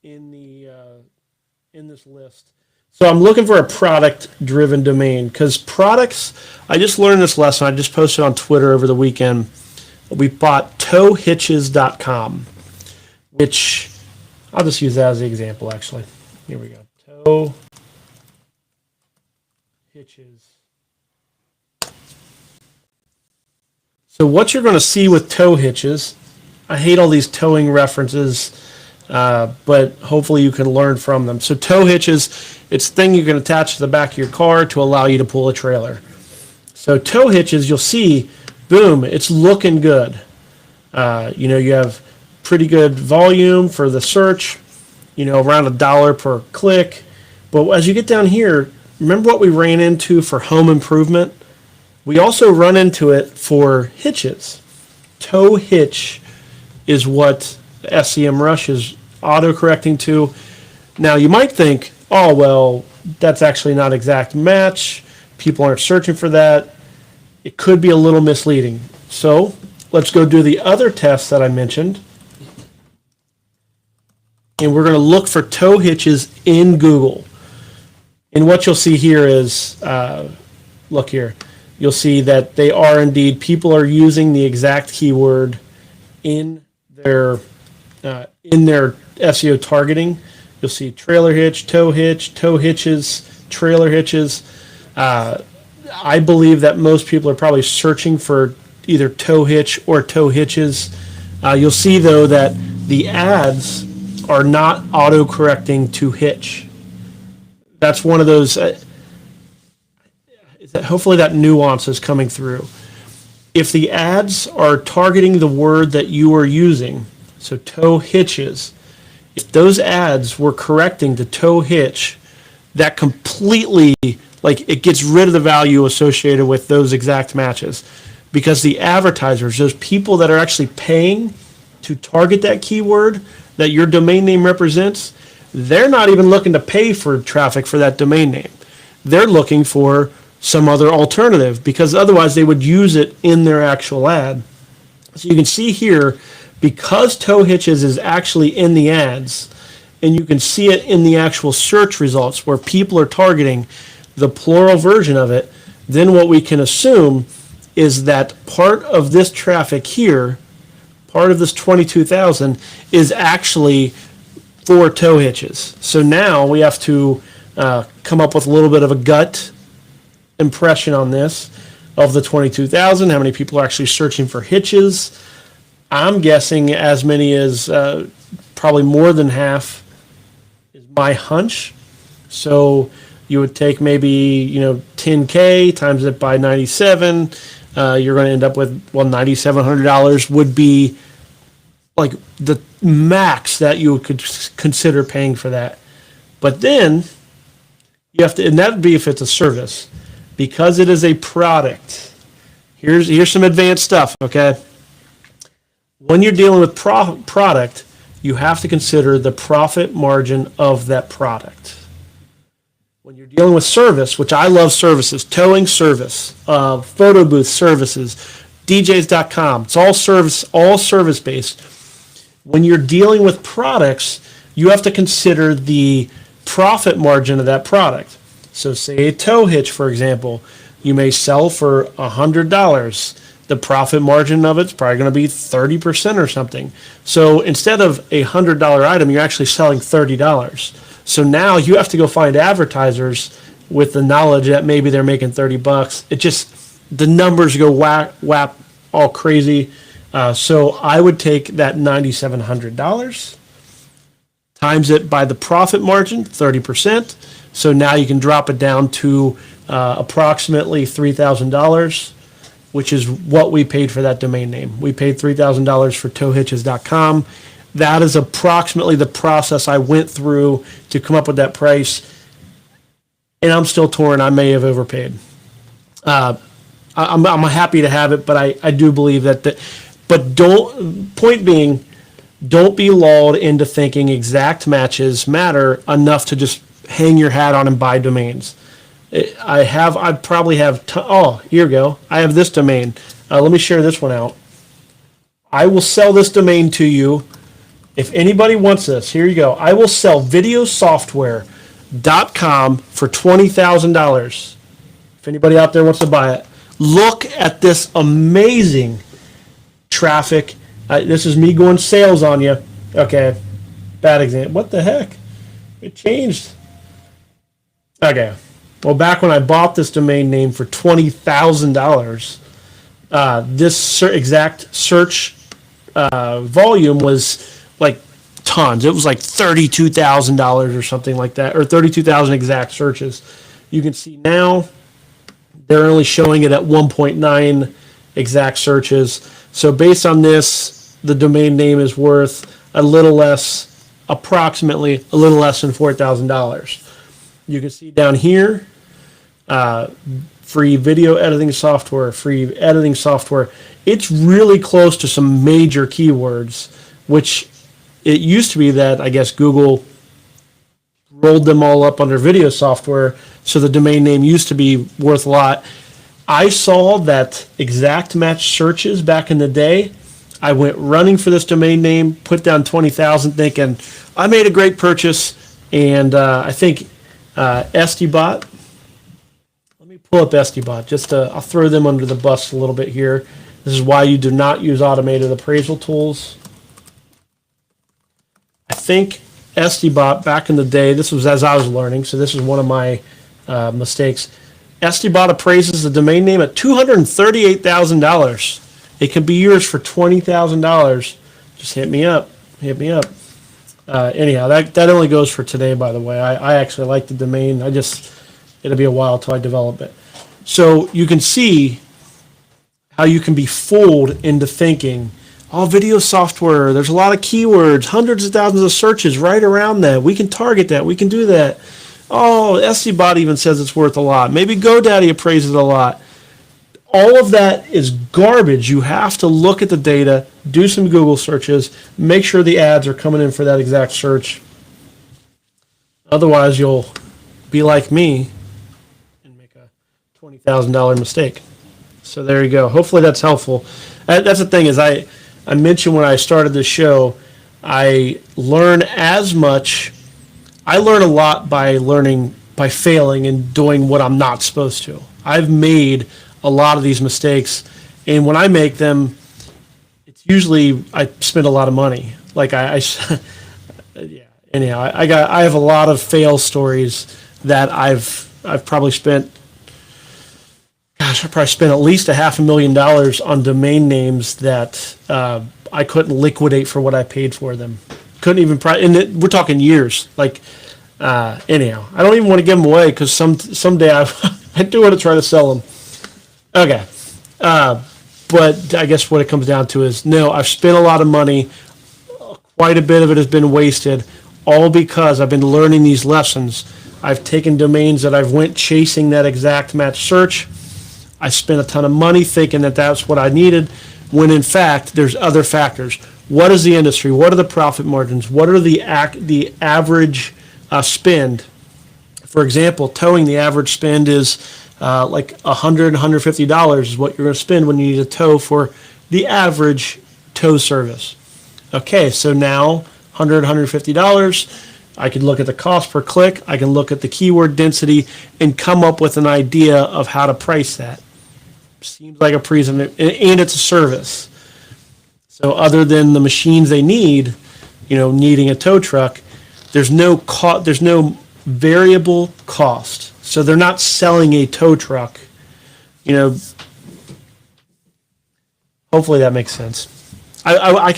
in this list. So I'm looking for a product-driven domain because products, I just learned this lesson. I just posted on Twitter over the weekend. We bought towhitches.com, which I'll just use that as the example, actually. Here we go. Tow Hitches. So what you're going to see with tow hitches, I hate all these towing references, but hopefully you can learn from them. So tow hitches, it's a thing you can attach to the back of your car to allow you to pull a trailer. So tow hitches, you'll see, boom, it's looking good. You have pretty good volume for the search, around $1 per click. But as you get down here, remember what we ran into for home improvement? We also run into it for hitches. Tow hitch is what SEMrush is auto-correcting to. Now, you might think, oh, well, that's actually not exact match. People aren't searching for that. It could be a little misleading. So let's go do the other test that I mentioned. And we're going to look for tow hitches in Google. And what you'll see here is, look here. You'll see that they are indeed, people are using the exact keyword in their SEO targeting. You'll see trailer hitch, tow hitches, trailer hitches. I believe that most people are probably searching for either tow hitch or tow hitches. You'll see, though, that the ads are not auto-correcting to hitch. That's one of those, hopefully that nuance is coming through. If the ads are targeting the word that you are using, so tow hitches, if those ads were correcting to tow hitch, that completely, it gets rid of the value associated with those exact matches. Because the advertisers, those people that are actually paying to target that keyword that your domain name represents, they're not even looking to pay for traffic for that domain name. They're looking for some other alternative because otherwise they would use it in their actual ad. So you can see here, because tow hitches is actually in the ads, and you can see it in the actual search results where people are targeting the plural version of it, then what we can assume is that part of this traffic here, part of this 22,000, is actually for tow hitches. So now we have to come up with a little bit of a gut impression on this of the 22,000. How many people are actually searching for hitches? I'm guessing as many as probably more than half is my hunch. So you would take maybe 10K times it by 97. You're going to end up with $9,700 would be like the max that you could consider paying for that. But then you have to, and that would be if it's a service, because it is a product. Here's some advanced stuff. Okay. When you're dealing with product, you have to consider the profit margin of that product. When you're dealing with service, which I love services, towing service, photo booth services, DJs.com, it's all service based. When you're dealing with products, you have to consider the profit margin of that product. So say a tow hitch, for example, you may sell for $100. The profit margin of it's probably going to be 30% or something. So instead of a $100 item, you're actually selling $30. So now you have to go find advertisers with the knowledge that maybe they're making $30. It just, the numbers go whap all crazy. So I would take that $9,700, times it by the profit margin, 30%. So now you can drop it down to approximately $3,000, which is what we paid for that domain name. We paid $3,000 for towhitches.com. That is approximately the process I went through to come up with that price. And I'm still torn. I may have overpaid. I'm happy to have it, but I do believe that. But point being, don't be lulled into thinking exact matches matter enough to just hang your hat on and buy domains. I probably have, here we go. I have this domain. Let me share this one out. I will sell this domain to you. If anybody wants this, here you go. I will sell videosoftware.com for $20,000. If anybody out there wants to buy it, look at this amazing traffic. This is me going sales on you. Okay, bad example. What the heck? It changed. Okay. Well, back when I bought this domain name for $20,000, this exact search volume was like tons. It was like $32,000 or something like that, or 32,000 exact searches. You can see now they're only showing it at 1.9 exact searches. So based on this, the domain name is worth approximately a little less than $4,000. You can see down here, free video editing software, free editing software. It's really close to some major keywords, which it used to be that I guess Google rolled them all up under video software, so the domain name used to be worth a lot. I saw that exact match searches back in the day. I went running for this domain name, put down 20,000, thinking I made a great purchase, and I think SDBot. Let me pull up SDBot. I'll throw them under the bus a little bit here. This is why you do not use automated appraisal tools. I think SDBot back in the day, this was as I was learning, so this is one of my mistakes. SDBot appraises the domain name at $238,000. It can be yours for $20,000. Just hit me up. Anyhow, that only goes for today, by the way. I actually like the domain. It'll be a while till I develop it. So you can see how you can be fooled into thinking, video software, there's a lot of keywords, hundreds of thousands of searches right around that. We can target that. We can do that. SDBot even says it's worth a lot. Maybe GoDaddy appraises it a lot. All of that is garbage. You have to look at the data, do some Google searches, make sure the ads are coming in for that exact search. Otherwise, you'll be like me and make a $20,000 mistake. So there you go. Hopefully that's helpful. That's the thing is I mentioned when I started the show, I learn a lot by failing and doing what I'm not supposed to. I've made a lot of these mistakes, and when I make them, it's usually I spend a lot of money. Like I have a lot of fail stories that I've probably spent. Gosh, I probably spent at least $500,000 on domain names that I couldn't liquidate for what I paid for them. Couldn't even and we're talking years. I don't even want to give them away because someday I do want to try to sell them. Okay, but I guess what it comes down to is no. I've spent a lot of money. Quite a bit of it has been wasted, all because I've been learning these lessons. I've taken domains that I've went chasing that exact match search. I spent a ton of money thinking that that's what I needed, when in fact there's other factors. What is the industry? What are the profit margins? What are the average spend For example, towing, the average spend is like $100, $150 is what you're going to spend when you need a tow for the average tow service. Okay, so now $100, $150. I can look at the cost per click. I can look at the keyword density and come up with an idea of how to price that. Seems like a reason, and it's a service. So other than the machines they need, needing a tow truck, there's no variable cost. So they're not selling a tow truck. Hopefully that makes sense. I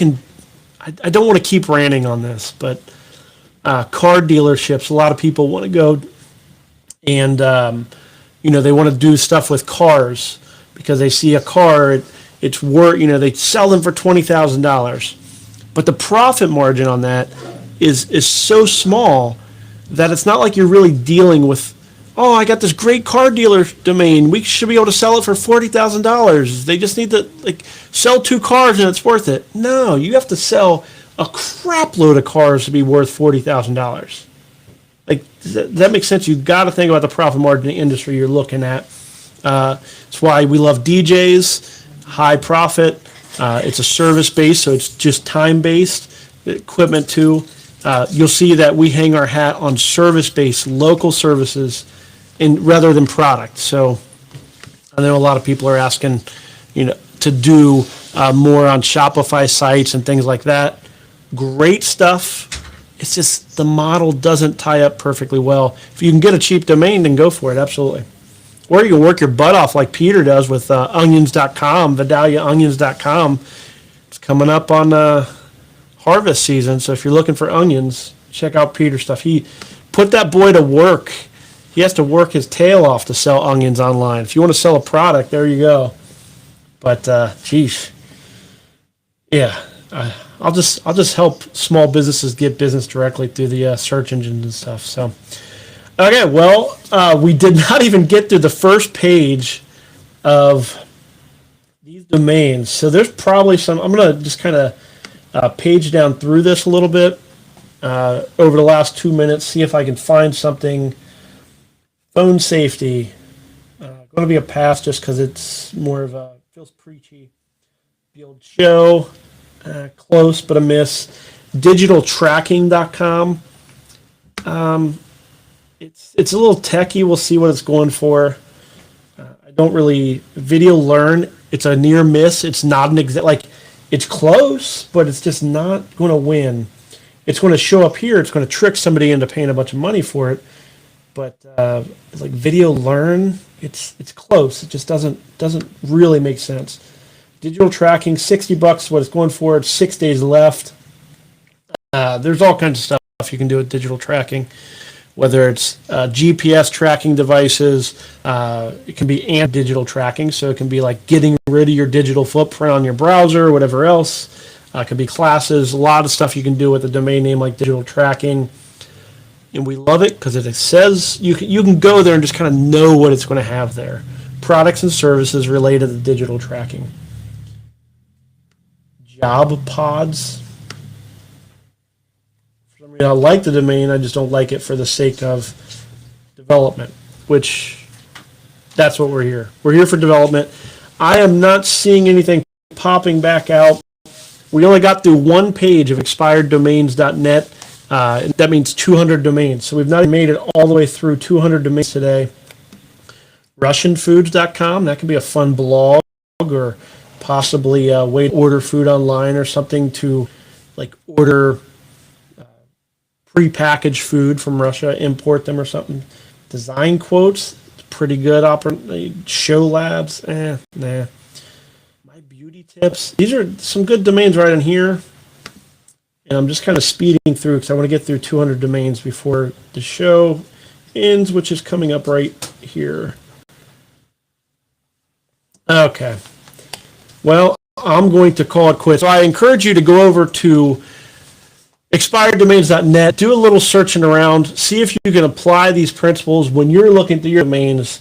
don't want to keep ranting on this, but car dealerships, a lot of people want to go and they want to do stuff with cars because they see a car, it's worth, they sell them for $20,000, but the profit margin on that is so small that it's not like you're really dealing with, oh, I got this great car dealer domain, we should be able to sell it for $40,000. They just need to sell 2 cars and it's worth it. No, you have to sell a crap load of cars to be worth $40,000. That makes sense. You've got to think about the profit margin in the industry you're looking at. That's why we love DJs, high profit. It's a service based, so it's just time based. Equipment too. You'll see that we hang our hat on service based, local services, rather than product. So I know a lot of people are asking, to do more on Shopify sites and things like that. Great stuff. It's just the model doesn't tie up perfectly well. If you can get a cheap domain, then go for it. Absolutely. Or you can work your butt off like Peter does with onions.com, VidaliaOnions.com. It's coming up on harvest season, so if you're looking for onions, check out Peter's stuff. He put that boy to work. He has to work his tail off to sell onions online. If you want to sell a product, there you go. But geez, yeah, I'll just help small businesses get business directly through the search engines and stuff. So, okay, well, we did not even get through the first page of these domains. So there's probably some. I'm gonna just kind of page down through this a little bit over the last 2 minutes. See if I can find something. Phone safety. Going to be a pass just because it's more of a feels preachy. The old show. Close, but a miss. Digitaltracking.com. It's a little techy. We'll see what it's going for. I don't really video learn. It's a near miss. It's not an exact it's close, but it's just not going to win. It's going to show up here. It's going to trick somebody into paying a bunch of money for it. But video learn, it's close. It just doesn't really make sense. Digital tracking, $60 what it's going for. It's 6 days left. There's all kinds of stuff you can do with digital tracking, whether it's GPS tracking devices. It can be digital tracking, so it can be like getting rid of your digital footprint on your browser or whatever else. It can be classes. A lot of stuff you can do with a domain name like digital tracking. And we love it because it says you can go there and just kind of know what it's going to have there. Products and services related to digital tracking. Job pods. For some reason, I like the domain. I just don't like it for the sake of development, which that's what we're here. We're here for development. I am not seeing anything popping back out. We only got through one page of expireddomains.net. That means 200 domains. So we've not made it all the way through 200 domains today. RussianFoods.com. That could be a fun blog or possibly a way to order food online or something to order prepackaged food from Russia, import them or something. Design quotes. Pretty good. Show labs. Nah. My beauty tips. These are some good domains right in here. And I'm just kind of speeding through because I want to get through 200 domains before the show ends, which is coming up right here. Okay. Well, I'm going to call it quits. So I encourage you to go over to expireddomains.net, do a little searching around, see if you can apply these principles when you're looking through your domains.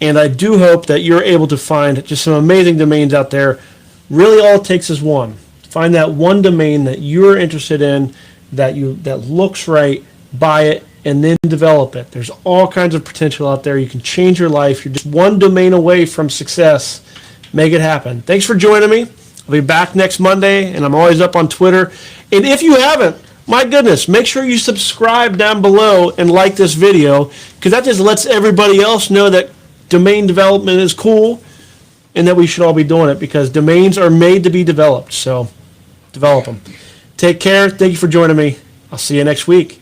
And I do hope that you're able to find just some amazing domains out there. Really, all it takes is one. Find that one domain that you're interested in, that looks right, buy it, and then develop it. There's all kinds of potential out there. You can change your life. You're just one domain away from success. Make it happen. Thanks for joining me. I'll be back next Monday, and I'm always up on Twitter. And if you haven't, my goodness, make sure you subscribe down below and like this video, because that just lets everybody else know that domain development is cool and that we should all be doing it, because domains are made to be developed. So develop them. Take care. Thank you for joining me. I'll see you next week.